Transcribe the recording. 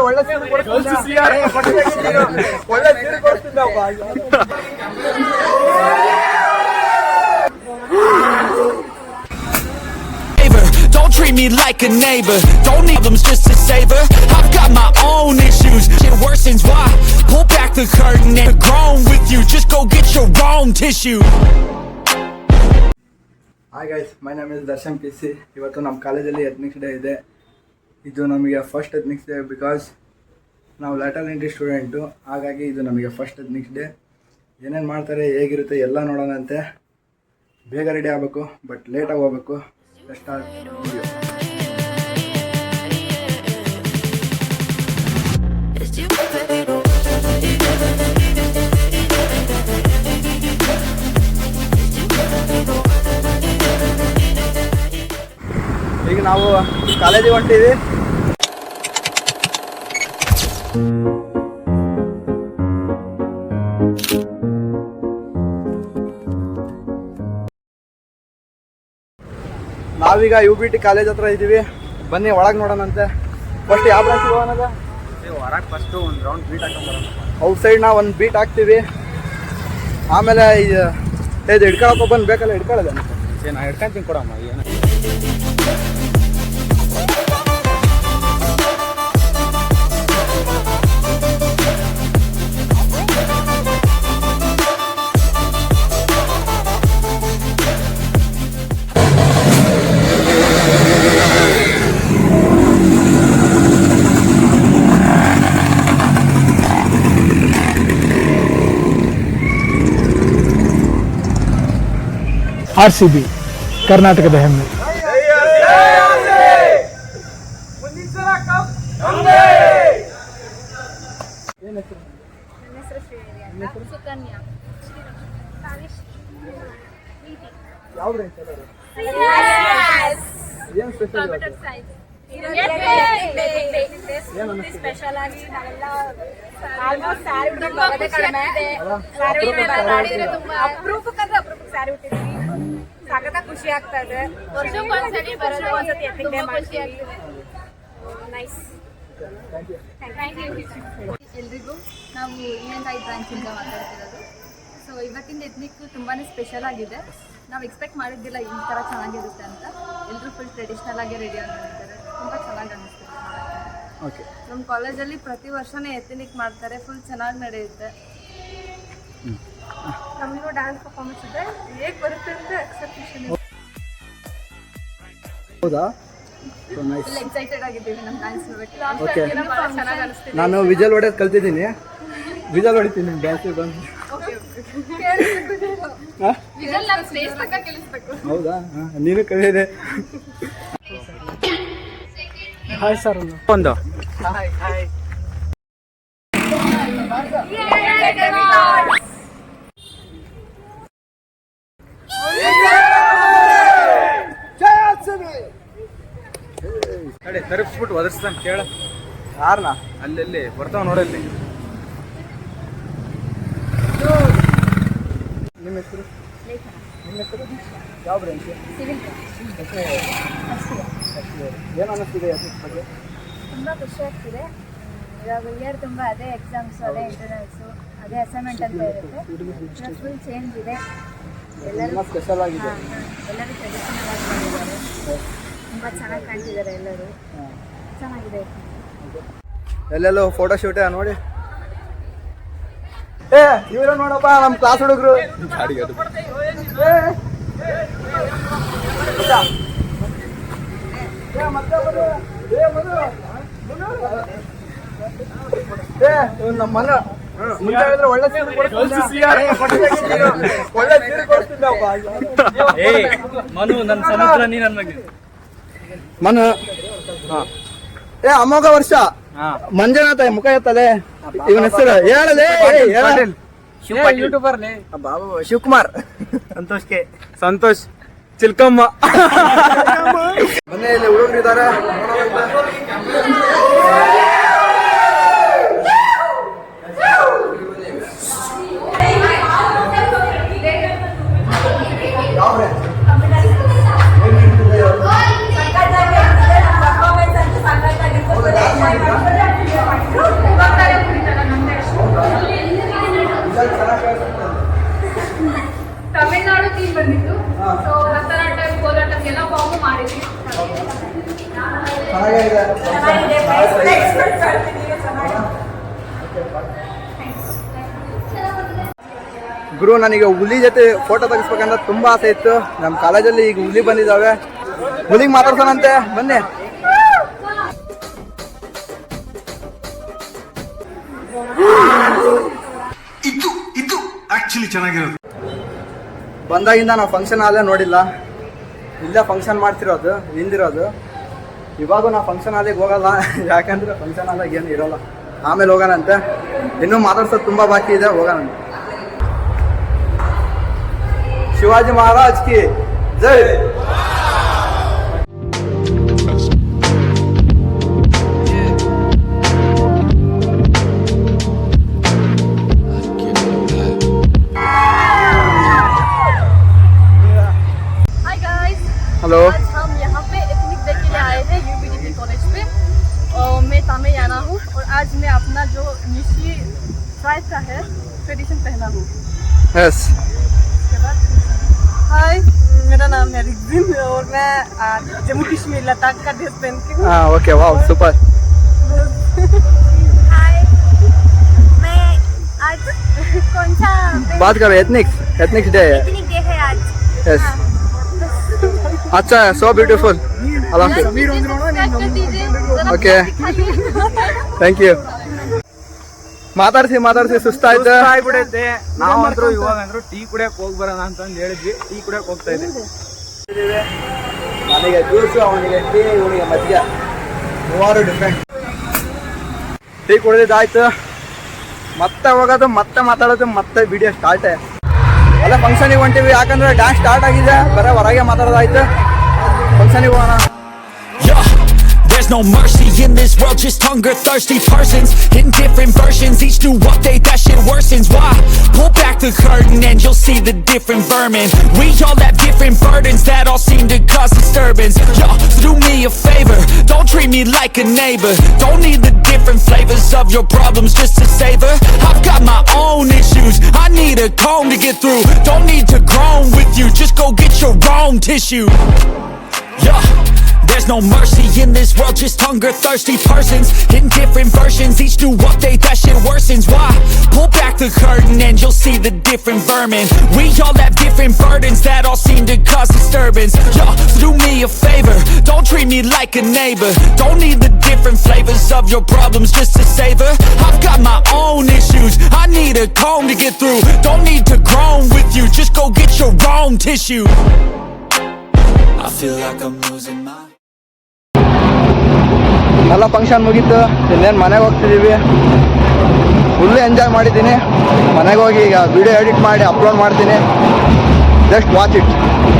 ಒಳ್ಳೆ Don't treat me like a neighbor. Don't need them just to savor. I've got my own issues. It worsens why. Pull back the curtain and grown with you. Just go get your own tissue. Hi guys, my name is Darshan PC. ಇವತ್ತು ನಮ್ಮ ಕಾಲೇಜಲ್ಲಿ ಎಥ್ನಿಕ್ಸ್ day ಇದೆ. ಇದು ನಮಗೆ first ಎಥ್ನಿಕ್ಸ್ day because ನಾವು lateral entry student. ಹಾಗಾಗಿ ಇದು ನಮಗೆ ಫಸ್ಟ್ ಎಥ್ನಿಕ್ಸ್ ಡೇ. ಏನೇನು ಮಾಡ್ತಾರೆ, ಹೇಗಿರುತ್ತೆ ಎಲ್ಲ ನೋಡೋಣಂತೆ. ಬೇಗ ರೆಡಿ ಆಗಬೇಕು, ಬಟ್ ಲೇಟಾಗಿ ಹೋಗ್ಬೇಕು. Start video. ಈಗ ನಾವು ಕಾಲೇಜಿಗೆ ಹೊಂಟೀವಿ. ನಾವೀಗ UBT ಕಾಲೇಜ್ ಹತ್ರ ಇದ್ದೀವಿ. ಬನ್ನಿ ಒಳಗೆ ನೋಡೋಣಂತೆ. ಫಸ್ಟ್ ಯಾವ ಬ್ರಾಂಚ್ ಹೋಗೋಣ? ಹೊರಗೆ ಫಸ್ಟು ಒಂದು ರೌಂಡ್ ಬೀಟ್ ಹಾಕೊಂಡ್ಬರೋಣ. ಔಟ್ಸೈಡ್ ನಾವು ಒಂದು ಬೀಟ್ ಹಾಕ್ತೀವಿ. ಆಮೇಲೆ ಇದು ಹಿಡ್ಕೊಳಕ್ಕೆ ಬಂದು ಬೇಕಲ್ಲ, ಹಿಡ್ಕೊಳ್ಳೋದು ನಾ ಹಿಡ್ಕೊಂತೀನಿ ಕೊಡಮ್ಮ. ಏನು RCB ಕರ್ನಾಟಕದ ಹೆಮ್ಮೆ. ಸ್ಪೆಷಲ್ ಆಗಿ ಅಪರೂಪಕ್ಕೆ ಸ್ಯಾರಿ ಹುಟ್ಟಿದ್ವಿ. ಸಖತ್ ಖುಷಿ ಆಗ್ತಾ ಇದೆ. ಎಲ್ರಿಗೂ ನಾವು ENI ಬ್ರಾಂಚಿಂದ ಮಾತಾಡ್ತಿರೋದು. ಸೊ ಇವತ್ತಿನ ಎಥ್ನಿಕ್ ತುಂಬಾ ಸ್ಪೆಷಲ್ ಆಗಿದೆ. ನಾವು ಎಕ್ಸ್ಪೆಕ್ಟ್ ಮಾಡಿದ್ದಿಲ್ಲ ಈ ಥರ ಚೆನ್ನಾಗಿರುತ್ತೆ ಅಂತ. ಎಲ್ಲರೂ ಫುಲ್ ಟ್ರೆಡಿಷ್ನಲ್ ಆಗಿ ರೆಡಿ ಆಗಿರ್ತಾರೆ. ತುಂಬ ಚೆನ್ನಾಗಿ ಅನ್ನಿಸ್ತಿದೆ. ನಮ್ಮ ಕಾಲೇಜಲ್ಲಿ ಪ್ರತಿ ವರ್ಷನೇ ಎಥ್ನಿಕ್ ಮಾಡ್ತಾರೆ. ಫುಲ್ ಚೆನ್ನಾಗಿ ನಡೆಯುತ್ತೆ. ನಮಗೂ ಡ್ಯಾನ್ಸ್ ಪರ್ಫಾರ್ಮೆನ್ಸ್ ಇದೆ. ಹೇಗೆ ಬರುತ್ತೆ ಅಂತ ಎಕ್ಸ್ಪೆಕ್ಟೇಷನ್ ಇದೆ. ಹೌದಾ? ಫುಲ್ ಎಕ್ಸೈಟೆಡ್ ಆಗಿದ್ದೀವಿ ನಮ್ಮ ಡ್ಯಾನ್ಸ್ ನೋಡಕ್ಕೆ. ಓಕೆ, ಚೆನ್ನಾಗಿ ಅನಿಸ್ತಿದೆ. ನಾನು ವಿಜಲ್ ಹೊಡೆಯೋದು ಕಲ್ತಿದ್ದೀನಿ. ವಿಜಲ್ ಹೊಡಿತೀನಿ ಡ್ಯಾನ್ಸಿಗೆ ಬಂದು. ಹೌದಾ? ನೀನು ಕಲಿಯಿದೆ. Hi sir. ಒಂದು ಕಡೆ ತರಿಸ್ಬಿಟ್ಟು ಒದರ್ಸ್ತಾನೆ ಕೇಳ. ಯಾರನ್ನ? ಅಲ್ಲಿ ಬರ್ತಾವ ನೋಡಲ್ಲಿ. ನಿಮ್ಮ ಹೆಸರು? ನಿಮ್ಮ ಹೆಸರು? ಯಾವ ಬ್ರಾಂಚ್? ಏನು ಅನ್ನಿಸ್ತಿದೆ ಅದ್ರ ಬಗ್ಗೆ? ತುಂಬ ಖುಷಿ ಆಗ್ತಿದೆ. ಇವಾಗ ಇಯರ್ ತುಂಬ ಅದೇ ಎಕ್ಸಾಮ್ಸು, ಅದೇ ಇಂಟರ್ನಲ್ಸು, ಅದೇ ಅಸೈನ್ಮೆಂಟ್ ಅಂತ ಇರುತ್ತೆ. ಫುಲ್ ಚೇಂಜ್ ಇದೆ. ಎಲ್ಲರೂ ಸ್ಪೆಷಲ್ ಆಗಿದೆ. ಎಲ್ಲರೂ ಟ್ರೆಡಿಷನಲ್ ಆಗಿ ಮಾಡಿದ್ದಾರೆ. ತುಂಬ ಚೆನ್ನಾಗಿ ಕಾಣ್ತಿದ್ದಾರೆ ಎಲ್ಲರೂ. ಚೆನ್ನಾಗಿದೆ. ಎಲ್ಲೆಲ್ಲೋ ಫೋಟೋ ಶೂಟೇ ನೋಡಿ. ಇವರು ನೋಡಪ್ಪ ನಮ್ಮ ಕ್ಲಾಸ್ ಹುಡುಗರು. ನಮ್ಮ ಮನ ಒಳ್ಳೆ ಮನು ನನ್ನ ಸಮುದ್ರ ನೀ ನನ್ನ ಮನು. ಅಮೋಘ ವರ್ಷ ಮಂಜುನಾಥ ಮುಖ ಎತ್ತಲೆ. ಇವನ ಹೆಸರು ಹೇಳಲೇ. ಯೂಟ್ಯೂಬರ್ ಬಾಬು ಶಿವಕುಮಾರ್. ಸಂತೋಷ್ ಚಿಲ್ಕಮ್ಮ. ಮನೆಯಲ್ಲಿ ಹುಡುಗರಿದ್ದಾರೆ. ಸಂಕಟ ಗುರು ನನಗೆ ಹುಲಿ ಜೊತೆ ಫೋಟೋ ತೆಗಿಸ್ಬೇಕಂತ ತುಂಬ ಆಸೆ ಇತ್ತು. ನಮ್ಮ ಕಾಲೇಜಲ್ಲಿ ಈಗ ಹುಲಿ ಬಂದಿದ್ದಾವೆ, ಹುಲಿಗೆ ಮಾತಾಡ್ಸೋಣಂತೆ ಬನ್ನಿ. ಇದು ಆಕ್ಚುಲಿ ಚೆನ್ನಾಗಿರೋದು. ಬಂದಾಗಿಂದ ನಾವು ಫಂಕ್ಷನ್ ಹಾಲೇ ನೋಡಿಲ್ಲ, ಇಲ್ಲೇ ಫಂಕ್ಷನ್ ಮಾಡ್ತಿರೋದು ಹಿಂದಿರೋದು. ಇವಾಗೂ ನಾವು ಫಂಕ್ಷನ್ ಹಾಲಿಗೆ ಹೋಗಲ್ಲ, ಯಾಕಂದ್ರೆ ಫಂಕ್ಷನ್ ಹಾಲಾಗ ಏನು ಇರೋಲ್ಲ. ಆಮೇಲೆ ಹೋಗೋಣಂತೆ, ಇನ್ನೂ ಮಾತಾಡ್ಸೋದು ತುಂಬ ಬಾಕಿ ಇದೆ, ಹೋಗೋಣಂತೆ. ಶಿವಾಜಿ ಮಹಾರಾಜ್ ಕಿ ಜೈ. हाय गाइस, हेलो, आज हम यहाँ पे एथनिक डे के लिए आए हैं यूबीडीपी कॉलेज पे। और मैं तामे याना हूँ और आज मैं अपना जो निशी ट्राइब का है ट्रेडिशन पहना हूँ। यस. उसके बाद हाय, मेरा नाम है रिग्जिन और मैं जम्मू कश्मीर लद्दाख का ड्रेस पहन के हूँ। हाँ ओके, वाह सुपर. हाय, मैं आज कौन सा बात करो एथनिक्स डे है. पिकनिक डे है आज। यस, अच्छा है, सो ब्यूटीफुल. अल्लाह हाफिज. सब्सक्राइब कर दीजिए जरा Okay. दिखाइए। Thank you. ಮಾತಾಡ್ಸಿ ಸುಸ್ತಾಯ್ತು. ಆಗ್ಬಿಡೈತೆ. ನಾವಂತರೂ ಇವಾಗಂದ್ರು ಟೀ ಕುಡಿಯಕ್ ಹೋಗಿ ಬರೋಣ ಅಂತಂದು ಹೇಳಿದ್ವಿ. ಟೀ ಕುಡಿಯಕ್ ಹೋಗ್ತಾ ಇದ್ದೀವಿ. ನನಗೆ ಜ್ಯೂಸು, ಅವನಿಗೆ ಟೀ, ಇವನಿಗೆ ಮಧ್ಯ, ಮೂವರು ಡಿಫ್ರೆಂಟ್. ಟೀ ಕುಡಿದಿದ್ದಾಯ್ತು, ಮತ್ತೆ ಹೋಗೋದು, ಮತ್ತೆ ಮಾತಾಡೋದು, ಮತ್ತೆ ವಿಡಿಯೋ ಸ್ಟಾರ್ಟೇ. ಅಲ್ಲ ಫಂಕ್ಷನಿಗೆ ಹೊಂಟಿವಿ, ಯಾಕಂದ್ರೆ ಡ್ಯಾನ್ಸ್ ಸ್ಟಾರ್ಟ್ ಆಗಿದೆ, ಬರೀ ಹೊರಗೆ ಮಾತಾಡೋದಾಯ್ತು. ಫಂಕ್ಷನಿಗೆ ಹೋಗೋಣ. Yeah, there's no mercy in this world, just hunger thirsty persons in different versions. Each new update, that shit worsens. Why? Pull back the curtain and you'll see the different vermin. We all have different burdens that all seem to cause disturbance. Yo, so do me a favor, don't treat me like a neighbor. Don't need the different flavors of your problems just to savor. I've got my own issues, I need a comb to get through. Don't need to groan with you, just go get your own tissue. Yeah, there's no mercy in this world, just hunger thirsty persons in different versions. Each new update, that shit worsens. Why? Pull back the curtain and you'll see the different vermin. We all have different burdens that all seem to cause disturbance. Yo, so do me a favor, don't treat me like a neighbor. Don't need the different flavors of your problems just to savor. I've got my own issues, I need a comb to get through. Don't need to groan with you, just go get your own tissue. I feel like I'm losing my... ಎಲ್ಲ function ಮುಗೀತು, ಇನ್ನೇನು ಮನೆಗೆ ಹೋಗ್ತಿದ್ದೀವಿ. Full enjoy ಮಾಡಿದ್ದೀನಿ. ಮನೆಗೆ ಹೋಗಿ ಈಗ video edit ಮಾಡಿ upload ಮಾಡ್ತೀನಿ. Just watch it.